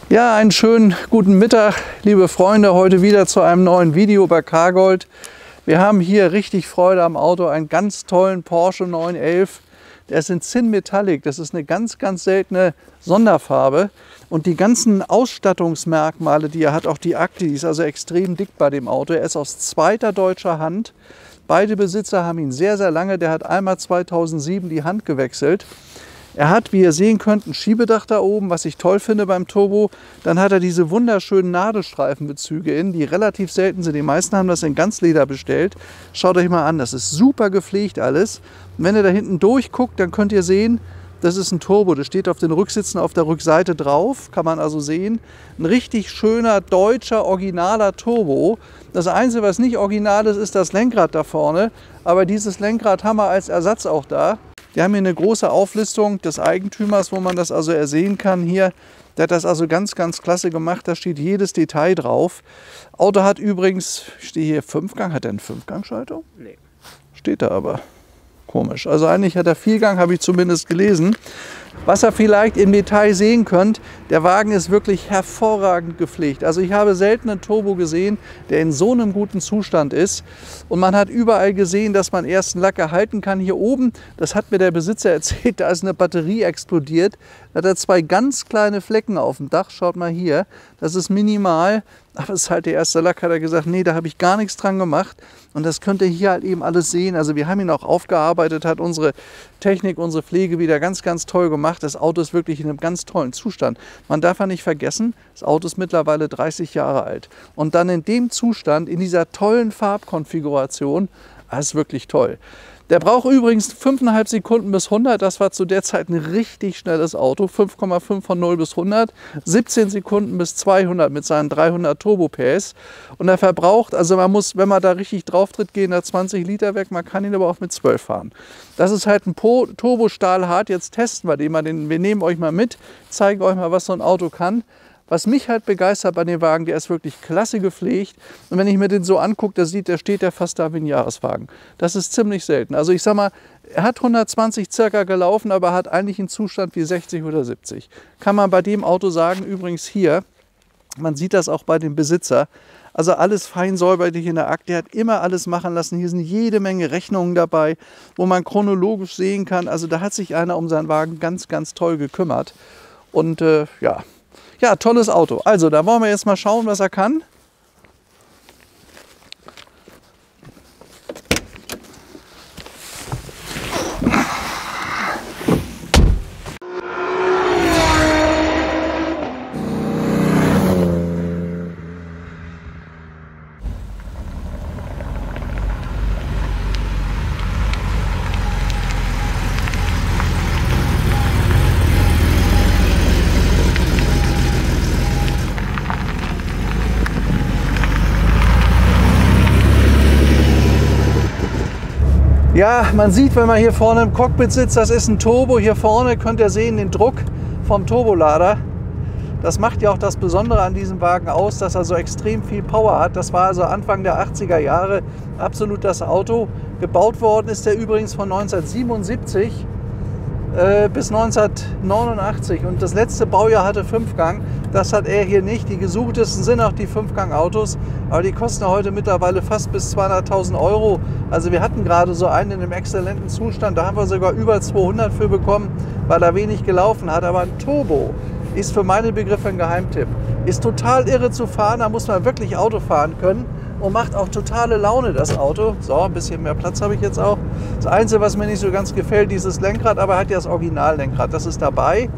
Ja, einen schönen guten Mittag, liebe Freunde. Heute wieder zu einem neuen Video bei Cargold. Wir haben hier richtig Freude am Auto, einen ganz tollen Porsche 911. Der ist in Zinn Metallic. Das ist eine ganz, ganz seltene Sonderfarbe. Und die ganzen Ausstattungsmerkmale, die er hat, auch die Akte, die ist also extrem dick bei dem Auto. Er ist aus zweiter deutscher Hand. Beide Besitzer haben ihn sehr, sehr lange. Der hat einmal 2007 die Hand gewechselt. Er hat, wie ihr sehen könnt, ein Schiebedach da oben, was ich toll finde beim Turbo. Dann hat er diese wunderschönen Nadelstreifenbezüge in, die relativ selten sind. Die meisten haben das in Ganzleder bestellt. Schaut euch mal an, das ist super gepflegt alles. Und wenn ihr da hinten durchguckt, dann könnt ihr sehen, das ist ein Turbo. Das steht auf den Rücksitzen auf der Rückseite drauf, kann man also sehen. Ein richtig schöner, deutscher, originaler Turbo. Das Einzige, was nicht original ist, ist das Lenkrad da vorne. Aber dieses Lenkrad haben wir als Ersatz auch da. Wir haben hier eine große Auflistung des Eigentümers, wo man das also ersehen kann hier. Der hat das also ganz, ganz klasse gemacht. Da steht jedes Detail drauf. Auto hat übrigens, ich stehe hier 5-Gang. Hat er einen 5-Gang-Schaltung? Nee. Steht da aber. Komisch. Also eigentlich hat er 4-Gang, habe ich zumindest gelesen. Was ihr vielleicht im Detail sehen könnt, der Wagen ist wirklich hervorragend gepflegt. Also ich habe selten einen Turbo gesehen, der in so einem guten Zustand ist. Und man hat überall gesehen, dass man erst einen Lack erhalten kann. Hier oben, das hat mir der Besitzer erzählt, da ist eine Batterie explodiert. Da hat er 2 ganz kleine Flecken auf dem Dach. Schaut mal hier, das ist minimal. Aber es ist halt der erste Lack, hat er gesagt, nee, da habe ich gar nichts dran gemacht. Und das könnt ihr hier halt eben alles sehen. Also wir haben ihn auch aufgearbeitet, hat unsere Technik, unsere Pflege wieder ganz, ganz toll gemacht. Das Auto ist wirklich in einem ganz tollen Zustand. Man darf ja nicht vergessen, das Auto ist mittlerweile 30 Jahre alt. Und dann in dem Zustand, in dieser tollen Farbkonfiguration, das ist wirklich toll. Der braucht übrigens 5,5 Sekunden bis 100. Das war zu der Zeit ein richtig schnelles Auto. 5,5 von 0 bis 100. 17 Sekunden bis 200 mit seinen 300 Turbo PS. Und er verbraucht, also man muss, wenn man da richtig drauf tritt, gehen da 20 Liter weg. Man kann ihn aber auch mit 12 fahren. Das ist halt ein Turbo Stahlhart. Jetzt testen wir den mal. Wir nehmen euch mal mit, zeigen euch mal, was so ein Auto kann. Was mich halt begeistert bei dem Wagen, der ist wirklich klasse gepflegt. Und wenn ich mir den so angucke, der steht ja fast da wie ein Jahreswagen. Das ist ziemlich selten. Also ich sag mal, er hat 120 circa gelaufen, aber hat eigentlich einen Zustand wie 60 oder 70. Kann man bei dem Auto sagen, übrigens hier, man sieht das auch bei dem Besitzer, also alles fein säuberlich in der Akte. Er hat immer alles machen lassen. Hier sind jede Menge Rechnungen dabei, wo man chronologisch sehen kann. Also da hat sich einer um seinen Wagen ganz, ganz toll gekümmert. Und ja, tolles Auto. Also, da wollen wir jetzt mal schauen, was er kann. Ja, man sieht, wenn man hier vorne im Cockpit sitzt, das ist ein Turbo. Hier vorne könnt ihr sehen den Druck vom Turbolader. Das macht ja auch das Besondere an diesem Wagen aus, dass er so extrem viel Power hat. Das war also Anfang der 80er Jahre absolut das Auto. Gebaut worden ist der übrigens von 1977 bis 1989 und das letzte Baujahr hatte 5-Gang. Das hat er hier nicht. Die gesuchtesten sind auch die 5-Gang-Autos, aber die kosten ja heute mittlerweile fast bis 200.000 €. Also wir hatten gerade so einen in einem exzellenten Zustand, da haben wir sogar über 200 für bekommen, weil er wenig gelaufen hat. Aber ein Turbo ist für meine Begriffe ein Geheimtipp. Ist total irre zu fahren, da muss man wirklich Auto fahren können. Und macht auch totale Laune, das Auto. So, ein bisschen mehr Platz habe ich jetzt auch. Das Einzige, was mir nicht so ganz gefällt, dieses Lenkrad, aber er hat ja das Originallenkrad. Das ist dabei.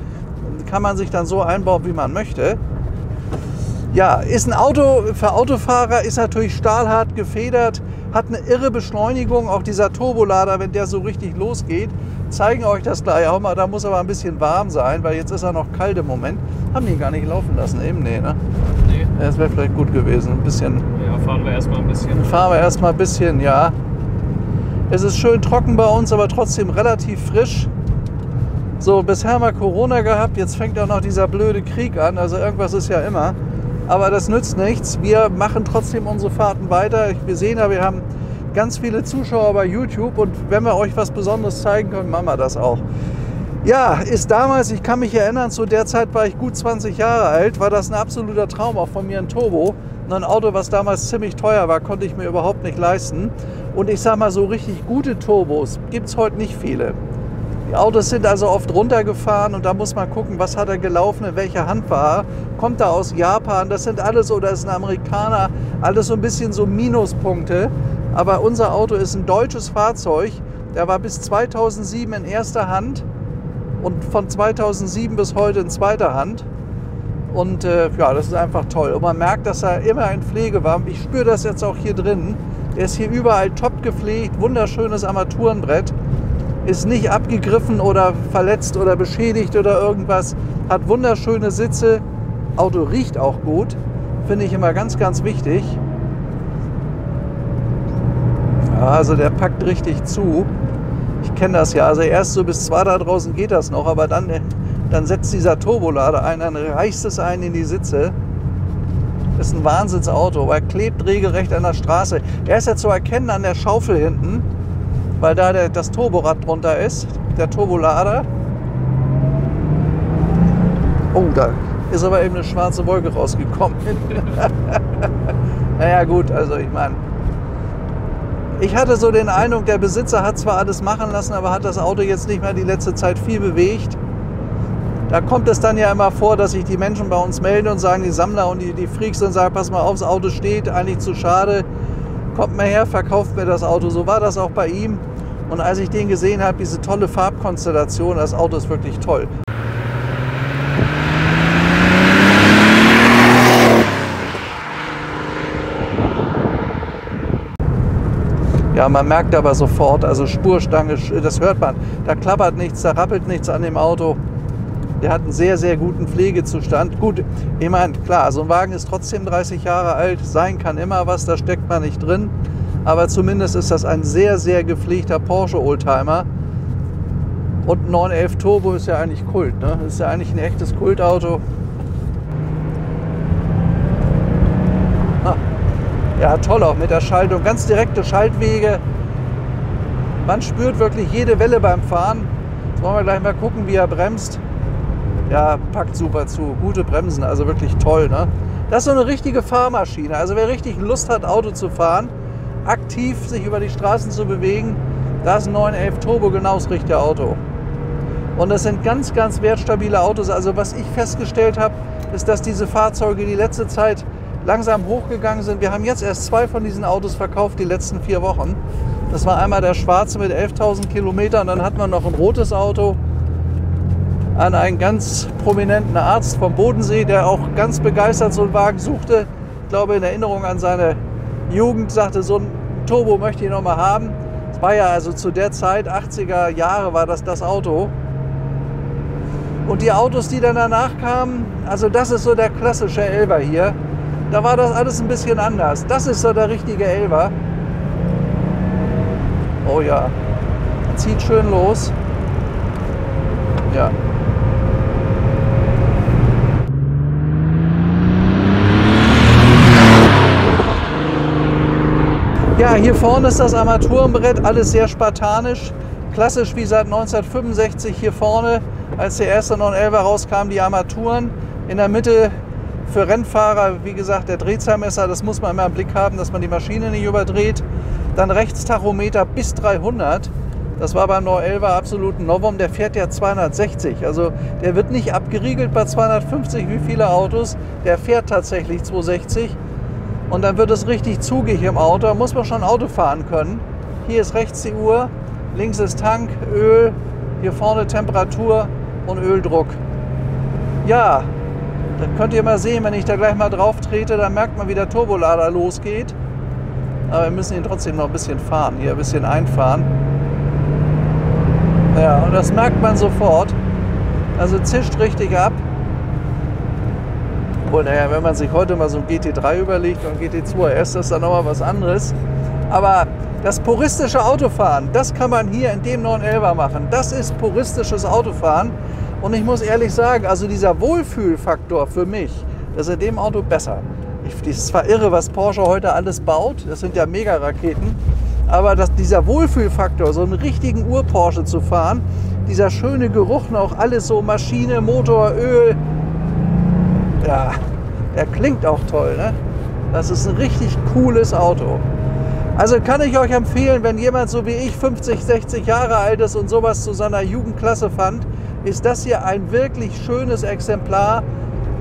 Kann man sich dann so einbauen, wie man möchte. Ja, ist ein Auto für Autofahrer, ist natürlich stahlhart gefedert, hat eine irre Beschleunigung. Auch dieser Turbolader, wenn der so richtig losgeht, zeigen euch das gleich auch mal. Da muss aber ein bisschen warm sein, weil jetzt ist er noch kalt im Moment. Haben die gar nicht laufen lassen eben? Nee, ne? Nee. Das wäre vielleicht gut gewesen. Ein bisschen. Ja, fahren wir erstmal ein bisschen. Fahren wir erstmal ein bisschen, ja. Es ist schön trocken bei uns, aber trotzdem relativ frisch. So, bisher haben wir Corona gehabt, jetzt fängt auch noch dieser blöde Krieg an. Also irgendwas ist ja immer. Aber das nützt nichts. Wir machen trotzdem unsere Fahrten weiter. Wir sehen ja, wir haben ganz viele Zuschauer bei YouTube und wenn wir euch was Besonderes zeigen können, machen wir das auch. Ja, ist damals, ich kann mich erinnern, zu der Zeit war ich gut 20 Jahre alt, war das ein absoluter Traum auch von mir, ein Turbo. Und ein Auto, was damals ziemlich teuer war, konnte ich mir überhaupt nicht leisten. Und ich sag mal, so richtig gute Turbos gibt es heute nicht viele. Die Autos sind also oft runtergefahren und da muss man gucken, was hat er gelaufen, in welcher Hand war er. Kommt er aus Japan, das sind alles, oder ist ein Amerikaner, alles so ein bisschen so Minuspunkte. Aber unser Auto ist ein deutsches Fahrzeug, der war bis 2007 in erster Hand. Und von 2007 bis heute in zweiter Hand. Und ja, das ist einfach toll. Und man merkt, dass er immer in Pflege war. Ich spüre das jetzt auch hier drin. Der ist hier überall top gepflegt, wunderschönes Armaturenbrett. Ist nicht abgegriffen oder verletzt oder beschädigt oder irgendwas. Hat wunderschöne Sitze. Auto riecht auch gut. Finde ich immer ganz, ganz wichtig. Ja, also der packt richtig zu. Ich kenne das ja, also erst so bis 2 da draußen geht das noch, aber dann setzt dieser Turbolader ein, dann reißt es einen in die Sitze. Das ist ein Wahnsinnsauto, aber er klebt regelrecht an der Straße. Er ist ja zu erkennen an der Schaufel hinten, weil da das Turborad drunter ist, der Turbolader. Oh, da ist aber eben eine schwarze Wolke rausgekommen. Naja gut, also ich meine, ich hatte so den Eindruck, der Besitzer hat zwar alles machen lassen, aber hat das Auto jetzt nicht mehr die letzte Zeit viel bewegt. Da kommt es dann ja immer vor, dass sich die Menschen bei uns melden und sagen, die Sammler und die Freaks, und sagen, pass mal auf, das Auto steht, eigentlich zu schade, kommt mal her, verkauft mir das Auto. So war das auch bei ihm. Und als ich den gesehen habe, diese tolle Farbkonstellation, das Auto ist wirklich toll. Ja, man merkt aber sofort, also Spurstange, das hört man, da klappert nichts, da rappelt nichts an dem Auto. Der hat einen sehr, sehr guten Pflegezustand. Gut, ich meine, klar, so ein Wagen ist trotzdem 30 Jahre alt, sein kann immer was, da steckt man nicht drin. Aber zumindest ist das ein sehr, sehr gepflegter Porsche Oldtimer. Und ein 911 Turbo ist ja eigentlich Kult, ne? Das ist ja eigentlich ein echtes Kultauto. Ja, toll auch mit der Schaltung, ganz direkte Schaltwege. Man spürt wirklich jede Welle beim Fahren. Jetzt wollen wir gleich mal gucken, wie er bremst. Ja, packt super zu, gute Bremsen, also wirklich toll, ne? Das ist so eine richtige Fahrmaschine. Also wer richtig Lust hat, Auto zu fahren, aktiv sich über die Straßen zu bewegen, da ist ein 911 Turbo genau das richtige Auto. Und das sind ganz, ganz wertstabile Autos. Also was ich festgestellt habe, ist, dass diese Fahrzeuge die letzte Zeit langsam hochgegangen sind. Wir haben jetzt erst 2 von diesen Autos verkauft, die letzten 4 Wochen. Das war einmal der schwarze mit 11.000 Kilometern, dann hat man noch ein rotes Auto an einen ganz prominenten Arzt vom Bodensee, der auch ganz begeistert so einen Wagen suchte. Ich glaube, in Erinnerung an seine Jugend, sagte, so ein Turbo möchte ich noch mal haben. Das war ja also zu der Zeit, 80er Jahre war das Auto. Und die Autos, die dann danach kamen, also das ist so der klassische Elva hier. Da war das alles ein bisschen anders. Das ist so der richtige Elva. Oh ja, zieht schön los. Ja. Ja, hier vorne ist das Armaturenbrett, alles sehr spartanisch. Klassisch wie seit 1965 hier vorne, als der erste 911 rauskam, die Armaturen. In der Mitte für Rennfahrer, wie gesagt, der Drehzahlmesser, das muss man immer im Blick haben, dass man die Maschine nicht überdreht. Dann rechts Tachometer bis 300. Das war beim 911 absolut ein Novum. Der fährt ja 260. Also der wird nicht abgeriegelt bei 250 wie viele Autos. Der fährt tatsächlich 260. Und dann wird es richtig zugig im Auto. Da muss man schon Auto fahren können. Hier ist rechts die Uhr, links ist Tank, Öl, hier vorne Temperatur und Öldruck. Ja, das könnt ihr mal sehen, wenn ich da gleich mal drauf trete, dann merkt man, wie der Turbolader losgeht. Aber wir müssen ihn trotzdem noch ein bisschen fahren, hier ein bisschen einfahren. Ja, und das merkt man sofort. Also zischt richtig ab. Und naja, wenn man sich heute mal so ein GT3 überlegt und GT2 RS, das ist dann nochmal was anderes. Aber das puristische Autofahren, das kann man hier in dem 911er machen. Das ist puristisches Autofahren. Und ich muss ehrlich sagen, also dieser Wohlfühlfaktor für mich, das ist in dem Auto besser. Das ist zwar irre, was Porsche heute alles baut, das sind ja Mega-Raketen, aber dieser Wohlfühlfaktor, so einen richtigen Ur-Porsche zu fahren, dieser schöne Geruch noch, alles so Maschine, Motor, Öl. Ja, er klingt auch toll, ne? Das ist ein richtig cooles Auto. Also kann ich euch empfehlen, wenn jemand so wie ich 50, 60 Jahre alt ist und sowas zu seiner Jugendklasse fand, ist das hier ein wirklich schönes Exemplar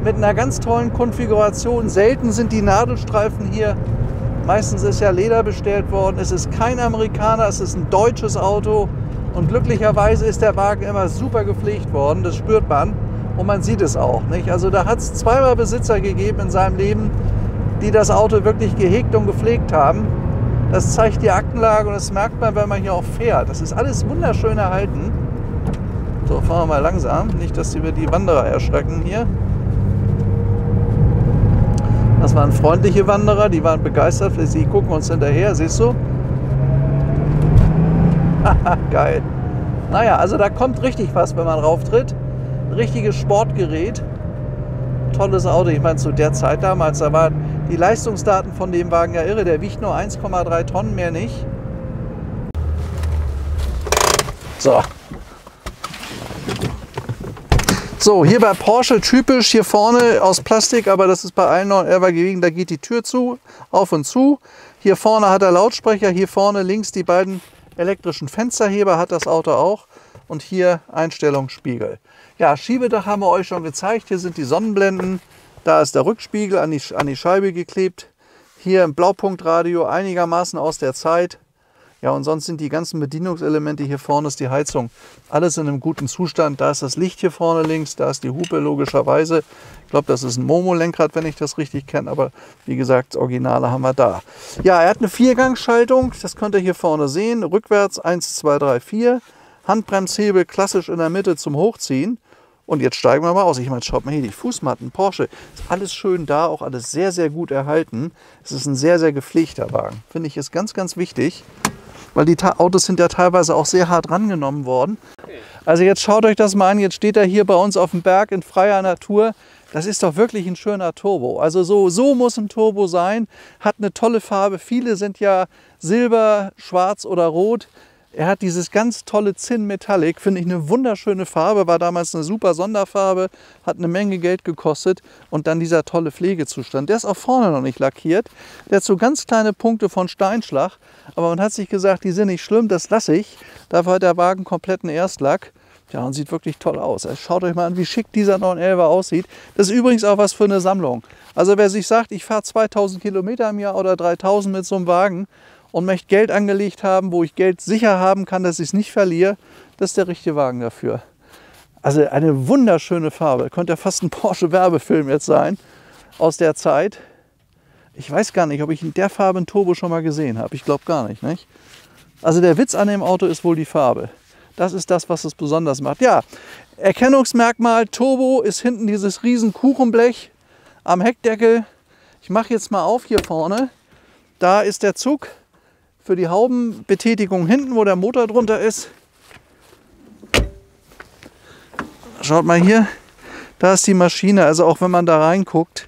mit einer ganz tollen Konfiguration. Selten sind die Nadelstreifen hier. Meistens ist ja Leder bestellt worden. Es ist kein Amerikaner, es ist ein deutsches Auto. Und glücklicherweise ist der Wagen immer super gepflegt worden. Das spürt man und man sieht es auch, nicht? Also da hat es zweimal Besitzer gegeben in seinem Leben, die das Auto wirklich gehegt und gepflegt haben. Das zeigt die Aktenlage und das merkt man, wenn man hier auch fährt. Das ist alles wunderschön erhalten. So, fahren wir mal langsam. Nicht, dass wir die Wanderer erschrecken hier. Das waren freundliche Wanderer, die waren begeistert. Sie gucken uns hinterher, siehst du? Haha, geil. Naja, also da kommt richtig was, wenn man rauftritt. Ein richtiges Sportgerät. Tolles Auto. Ich meine, zu der Zeit damals, da waren die Leistungsdaten von dem Wagen ja irre. Der wiegt nur 1,3 Tonnen, mehr nicht. So. So, hier bei Porsche typisch, hier vorne aus Plastik, aber das ist bei allen 911er gewesen, da geht die Tür zu, auf und zu. Hier vorne hat er Lautsprecher, hier vorne links die beiden elektrischen Fensterheber hat das Auto auch. Und hier Einstellungsspiegel. Ja, Schiebedach haben wir euch schon gezeigt. Hier sind die Sonnenblenden. Da ist der Rückspiegel an die Scheibe geklebt. Hier ein Blaupunktradio, einigermaßen aus der Zeit. Ja, und sonst sind die ganzen Bedienungselemente, hier vorne ist die Heizung, alles in einem guten Zustand. Da ist das Licht hier vorne links, da ist die Hupe logischerweise. Ich glaube, das ist ein Momo-Lenkrad, wenn ich das richtig kenne, aber wie gesagt, das Originale haben wir da. Ja, er hat eine Viergangschaltung, das könnt ihr hier vorne sehen. Rückwärts 1, 2, 3, 4. Handbremshebel klassisch in der Mitte zum Hochziehen. Und jetzt steigen wir mal aus. Ich meine, schaut mal hier, die Fußmatten, Porsche, ist alles schön da, auch alles sehr, sehr gut erhalten. Es ist ein sehr, sehr gepflegter Wagen. Finde ich, ist ganz, ganz wichtig. Weil die Autos sind ja teilweise auch sehr hart rangenommen worden. Also jetzt schaut euch das mal an, jetzt steht er hier bei uns auf dem Berg in freier Natur. Das ist doch wirklich ein schöner Turbo. Also so muss ein Turbo sein, hat eine tolle Farbe. Viele sind ja silber, schwarz oder rot. Er hat dieses ganz tolle Zinn Metallic, finde ich eine wunderschöne Farbe, war damals eine super Sonderfarbe, hat eine Menge Geld gekostet und dann dieser tolle Pflegezustand. Der ist auch vorne noch nicht lackiert, der hat so ganz kleine Punkte von Steinschlag, aber man hat sich gesagt, die sind nicht schlimm, das lasse ich. Dafür hat der Wagen kompletten Erstlack. Ja, und sieht wirklich toll aus. Schaut euch mal an, wie schick dieser 911er aussieht. Das ist übrigens auch was für eine Sammlung. Also wer sich sagt, ich fahre 2000 Kilometer im Jahr oder 3000 mit so einem Wagen, und möchte Geld angelegt haben, wo ich Geld sicher haben kann, dass ich es nicht verliere, das ist der richtige Wagen dafür. Also eine wunderschöne Farbe. Könnte ja fast ein Porsche-Werbefilm jetzt sein aus der Zeit. Ich weiß gar nicht, ob ich in der Farbe einen Turbo schon mal gesehen habe. Ich glaube gar nicht, nicht? Also der Witz an dem Auto ist wohl die Farbe. Das ist das, was es besonders macht. Ja, Erkennungsmerkmal Turbo ist hinten dieses riesen Kuchenblech am Heckdeckel. Ich mache jetzt mal auf hier vorne. Da ist der Zug für die Haubenbetätigung hinten, wo der Motor drunter ist. Schaut mal hier, da ist die Maschine. Also auch wenn man da reinguckt,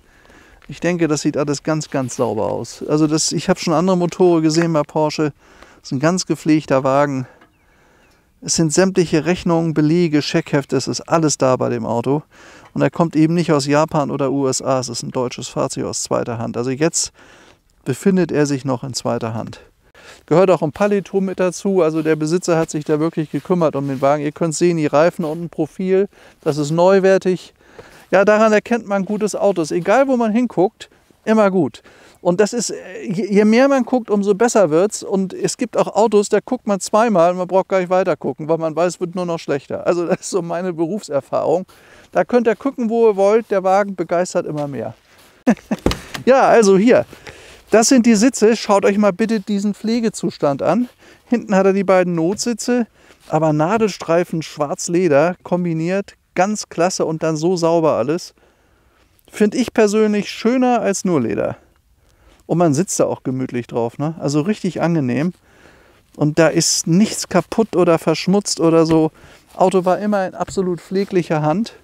ich denke, das sieht alles ganz, ganz sauber aus. Also ich habe schon andere Motoren gesehen bei Porsche. Das ist ein ganz gepflegter Wagen. Es sind sämtliche Rechnungen, Belege, Scheckhefte, es ist alles da bei dem Auto. Und er kommt eben nicht aus Japan oder USA, es ist ein deutsches Fahrzeug aus zweiter Hand. Also jetzt befindet er sich noch in zweiter Hand. Gehört auch ein Palletto mit dazu, also der Besitzer hat sich da wirklich gekümmert um den Wagen. Ihr könnt sehen, die Reifen und ein Profil, das ist neuwertig. Ja, daran erkennt man gutes Autos, egal wo man hinguckt, immer gut. Und das ist, je mehr man guckt, umso besser wird's. Und es gibt auch Autos, da guckt man zweimal und man braucht gar nicht weiter gucken, weil man weiß, es wird nur noch schlechter. Also das ist so meine Berufserfahrung. Da könnt ihr gucken, wo ihr wollt, der Wagen begeistert immer mehr. Ja, also hier. Das sind die Sitze. Schaut euch mal bitte diesen Pflegezustand an. Hinten hat er die beiden Notsitze, aber Nadelstreifen, Schwarzleder kombiniert, ganz klasse und dann so sauber alles. Finde ich persönlich schöner als nur Leder. Und man sitzt da auch gemütlich drauf, ne? Also richtig angenehm. Und da ist nichts kaputt oder verschmutzt oder so. Auto war immer in absolut pfleglicher Hand.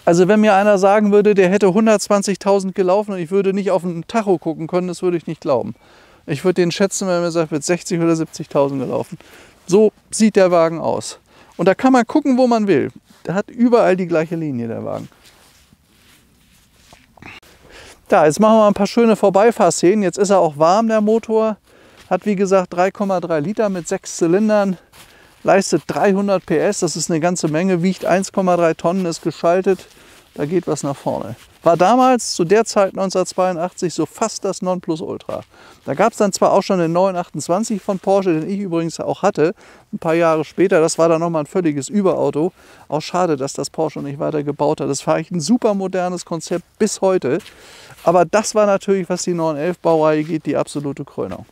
Also wenn mir einer sagen würde, der hätte 120.000 gelaufen und ich würde nicht auf einen Tacho gucken können, das würde ich nicht glauben. Ich würde den schätzen, wenn er mir sagt, wird 60.000 oder 70.000 gelaufen. So sieht der Wagen aus. Und da kann man gucken, wo man will. Der hat überall die gleiche Linie, der Wagen. Da, jetzt machen wir mal ein paar schöne Vorbeifahrszenen. Jetzt ist er auch warm, der Motor. Hat wie gesagt 3,3 Liter mit 6 Zylindern. Leistet 300 PS, das ist eine ganze Menge. Wiegt 1,3 Tonnen, ist geschaltet. Da geht was nach vorne. War damals zu der Zeit 1982 so fast das Nonplusultra. Da gab es dann zwar auch schon den 928 von Porsche, den ich übrigens auch hatte, ein paar Jahre später. Das war dann nochmal ein völliges Überauto. Auch schade, dass das Porsche nicht weiter gebaut hat. Das war eigentlich ein super modernes Konzept bis heute. Aber das war natürlich, was die 911 Baureihe geht, die absolute Krönung.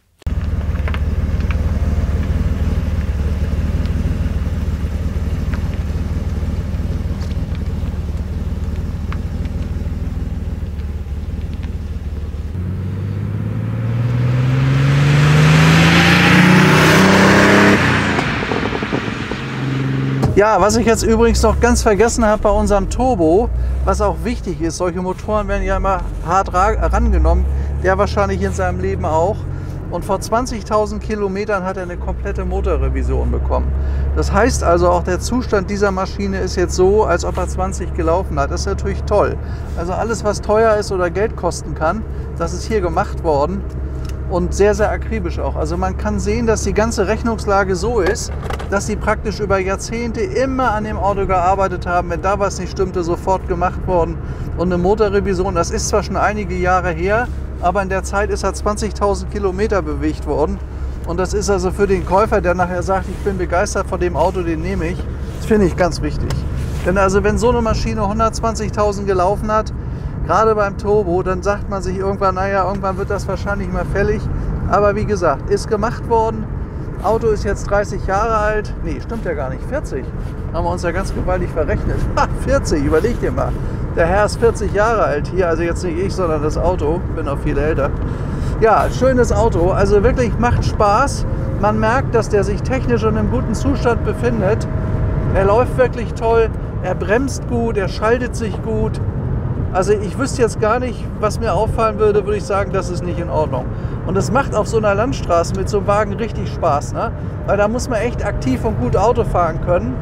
Ja, was ich jetzt übrigens noch ganz vergessen habe bei unserem Turbo, was auch wichtig ist, solche Motoren werden ja immer hart herangenommen, der wahrscheinlich in seinem Leben auch. Und vor 20.000 Kilometern hat er eine komplette Motorrevision bekommen. Das heißt also, auch der Zustand dieser Maschine ist jetzt so, als ob er 20 gelaufen hat. Das ist natürlich toll. Also alles, was teuer ist oder Geld kosten kann, das ist hier gemacht worden. Und sehr, sehr akribisch auch. Also man kann sehen, dass die ganze Rechnungslage so ist, dass sie praktisch über Jahrzehnte immer an dem Auto gearbeitet haben. Wenn da was nicht stimmte, sofort gemacht worden. Und eine Motorrevision, das ist zwar schon einige Jahre her, aber in der Zeit ist er 20.000 Kilometer bewegt worden. Und das ist also für den Käufer, der nachher sagt, ich bin begeistert von dem Auto, den nehme ich, das finde ich ganz wichtig. Denn also wenn so eine Maschine 120.000 gelaufen hat, gerade beim Turbo, dann sagt man sich irgendwann, naja, irgendwann wird das wahrscheinlich mal fällig. Aber wie gesagt, ist gemacht worden. Auto ist jetzt 30 Jahre alt. Nee, stimmt ja gar nicht, 40. Haben wir uns ja ganz gewaltig verrechnet. 40, überleg dir mal. Der Herr ist 40 Jahre alt hier, also jetzt nicht ich, sondern das Auto. Bin auch viel älter. Ja, schönes Auto, also wirklich macht Spaß. Man merkt, dass der sich technisch in einem guten Zustand befindet. Er läuft wirklich toll, er bremst gut, er schaltet sich gut. Also ich wüsste jetzt gar nicht, was mir auffallen würde, würde ich sagen, das ist nicht in Ordnung. Und es macht auf so einer Landstraße mit so einem Wagen richtig Spaß, ne? Weil da muss man echt aktiv und gut Auto fahren können.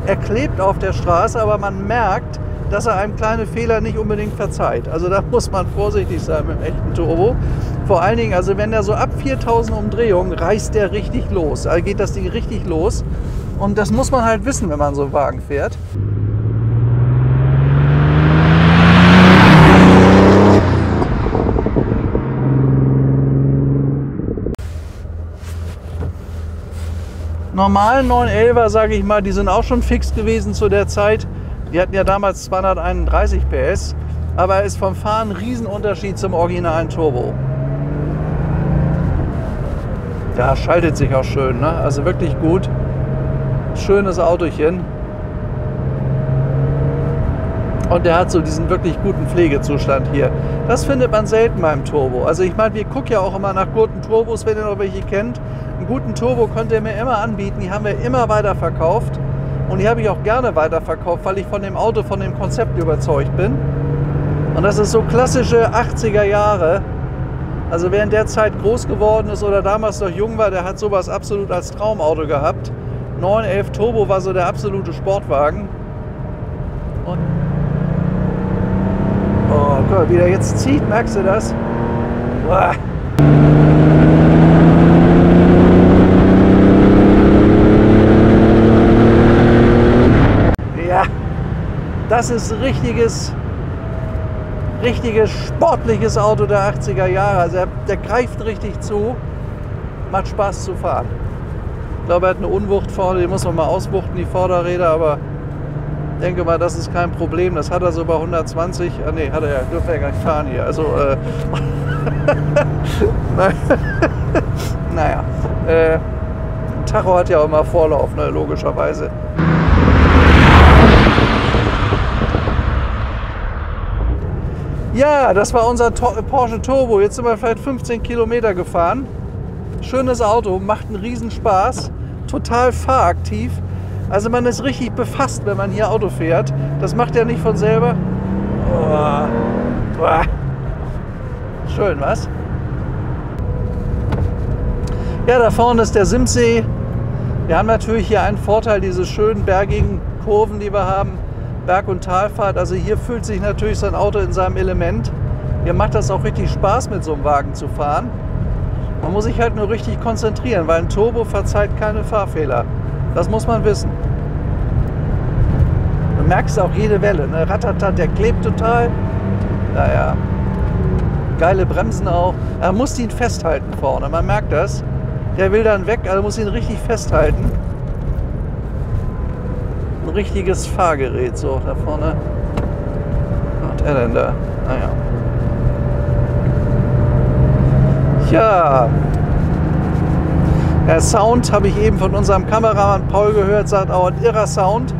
Er klebt auf der Straße, aber man merkt, dass er einem kleine Fehler nicht unbedingt verzeiht. Also da muss man vorsichtig sein mit dem echten Turbo. Vor allen Dingen, also wenn er so ab 4000 Umdrehungen reißt der richtig los. Also geht das Ding richtig los. Und das muss man halt wissen, wenn man so einen Wagen fährt. Normalen 911er, sage ich mal, die sind auch schon fix gewesen zu der Zeit. Die hatten ja damals 231 PS, aber er ist vom Fahren ein Riesenunterschied zum originalen Turbo. Ja, schaltet sich auch schön, ne? Also wirklich gut. Schönes Autochen. Und der hat so diesen wirklich guten Pflegezustand hier. Das findet man selten beim Turbo. Also ich meine, wir gucken ja auch immer nach guten Turbos, wenn ihr noch welche kennt. Einen guten Turbo könnt ihr mir immer anbieten. Die haben wir immer weiterverkauft. Und die habe ich auch gerne weiterverkauft, weil ich von dem Auto, von dem Konzept überzeugt bin. Und das ist so klassische 80er Jahre. Also wer in der Zeit groß geworden ist oder damals noch jung war, der hat sowas absolut als Traumauto gehabt. 911 Turbo war so der absolute Sportwagen. Und oh, guck mal, wie der jetzt zieht, merkst du das? Uah. Ja, das ist richtiges sportliches Auto der 80er Jahre. Also der greift richtig zu, macht Spaß zu fahren. Ich glaube, er hat eine Unwucht vorne, die muss man mal auswuchten, die Vorderräder, aber ich denke mal, das ist kein Problem. Das hat er so bei 120. Ah, nee, hat er ja, dürfen wir ja gar nicht fahren hier. Also, naja, ein Tacho hat ja auch immer Vorlauf, ne, logischerweise. Ja, das war unser Porsche Turbo. Jetzt sind wir vielleicht 15 Kilometer gefahren. Schönes Auto, macht einen Riesenspaß, total fahraktiv. Also man ist richtig befasst, wenn man hier Auto fährt. Das macht ja nicht von selber. Schön, was? Ja, da vorne ist der Simsee. Wir haben natürlich hier einen Vorteil, diese schönen bergigen Kurven, die wir haben, Berg- und Talfahrt. Also hier fühlt sich natürlich so ein Auto in seinem Element. Hier macht das auch richtig Spaß, mit so einem Wagen zu fahren. Man muss sich halt nur richtig konzentrieren, weil ein Turbo verzeiht keine Fahrfehler. Das muss man wissen. Du merkst auch jede Welle, ne? Ratatat, der klebt total. Naja, geile Bremsen auch. Er muss ihn festhalten vorne, man merkt das. Der will dann weg, also muss ihn richtig festhalten. Ein richtiges Fahrgerät, so da vorne. Was hat er denn da? Naja. Ja. Der Sound habe ich eben von unserem Kameramann Paul gehört, sagt auch ein irrer Sound.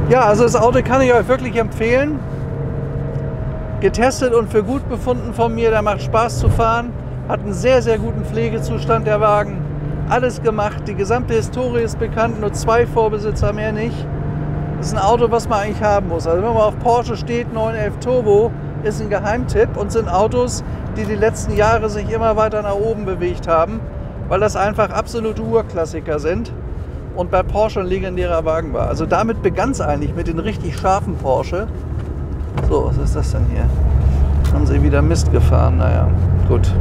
Ja, also das Auto kann ich euch wirklich empfehlen. Getestet und für gut befunden von mir, der macht Spaß zu fahren. Hat einen sehr, sehr guten Pflegezustand, der Wagen. Alles gemacht, die gesamte Historie ist bekannt, nur 2 Vorbesitzer, mehr nicht. Das ist ein Auto, was man eigentlich haben muss. Also wenn man auf Porsche steht, 911 Turbo ist ein Geheimtipp und sind Autos, die die letzten Jahre sich immer weiter nach oben bewegt haben, weil das einfach absolute Urklassiker sind und bei Porsche ein legendärer Wagen war. Also damit begann es eigentlich mit den richtig scharfen Porsche. So, was ist das denn hier? Haben sie wieder Mist gefahren, naja, gut.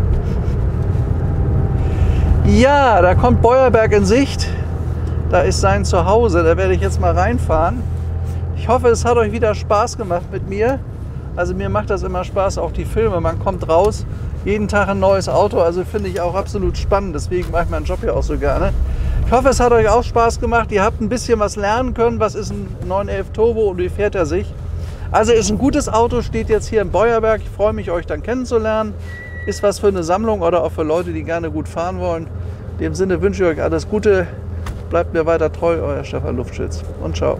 Ja, da kommt Beuerberg in Sicht. Da ist sein Zuhause, da werde ich jetzt mal reinfahren. Ich hoffe, es hat euch wieder Spaß gemacht mit mir. Also mir macht das immer Spaß, auch die Filme. Man kommt raus, jeden Tag ein neues Auto, also finde ich auch absolut spannend. Deswegen mache ich meinen Job hier auch so gerne. Ich hoffe, es hat euch auch Spaß gemacht. Ihr habt ein bisschen was lernen können. Was ist ein 911 Turbo und wie fährt er sich? Also ist ein gutes Auto, steht jetzt hier in Beuerberg. Ich freue mich, euch dann kennenzulernen. Ist was für eine Sammlung oder auch für Leute, die gerne gut fahren wollen. In dem Sinne wünsche ich euch alles Gute. Bleibt mir weiter treu, euer Stefan Luftschütz und ciao.